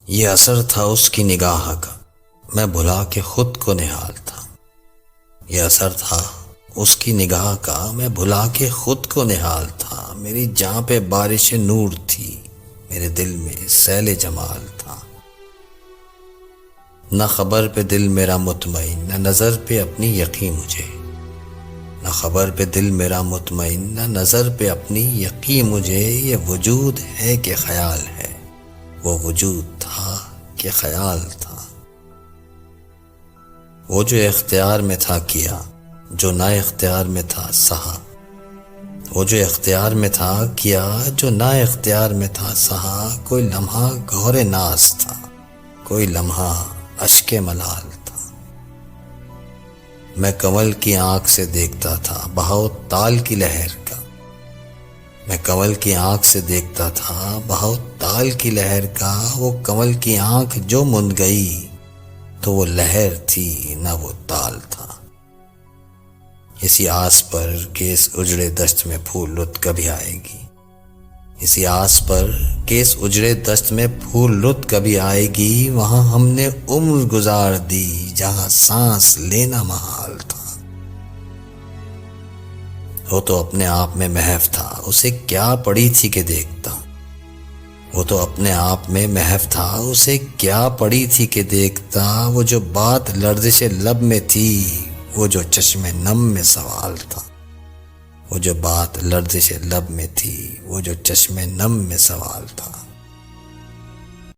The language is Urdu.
یہ اثر تھا اس کی نگاہ کا، میں بھلا کے خود کو نہال تھا۔ یہ اثر تھا اس کی نگاہ کا، میں بھلا کے خود کو نہال تھا۔ میری جاں پہ بارش نور تھی، میرے دل میں سیل جمال تھا۔ نہ خبر پہ دل میرا مطمئن، نہ نظر پہ اپنی یقین مجھے۔ نہ خبر پہ دل میرا مطمئن، نہ نظر پہ اپنی یقین مجھے۔ یہ وجود ہے کہ خیال ہے، وہ وجود تھا کہ خیال تھا۔ وہ جو اختیار میں تھا کیا، جو نا اختیار میں تھا سہا۔ وہ جو اختیار میں تھا کیا، جو نا اختیار میں تھا سہا۔ کوئی لمحہ گھور ناز تھا، کوئی لمحہ اشک ملال تھا۔ میں کنول کی آنکھ سے دیکھتا تھا بہاؤ تال کی لہر کا۔ میں کنول کی آنکھ سے دیکھتا تھا بہاؤ تال کی لہر کا۔ وہ کنول کی آنکھ جو مند گئی تو وہ لہر تھی نہ وہ تال تھا۔ اسی آس پر کہ اس اجڑے دشت میں پھول لت کبھی آئے گی، اسی آس پر کہ اس اجڑے دشت میں پھول لت کبھی آئے گی۔ وہاں ہم نے عمر گزار دی جہاں سانس لینا محال تھا۔ وہ تو اپنے آپ میں محو تھا، اسے کیا پڑی تھی کہ دیکھتا۔ وہ تو اپنے آپ میں محو تھا، اسے کیا پڑی تھی کہ دیکھتا۔ وہ جو بات لرزش لب میں تھی، وہ جو چشم نم میں سوال تھا۔ وہ جو بات لرزش لب میں تھی، وہ جو چشم نم میں سوال تھا۔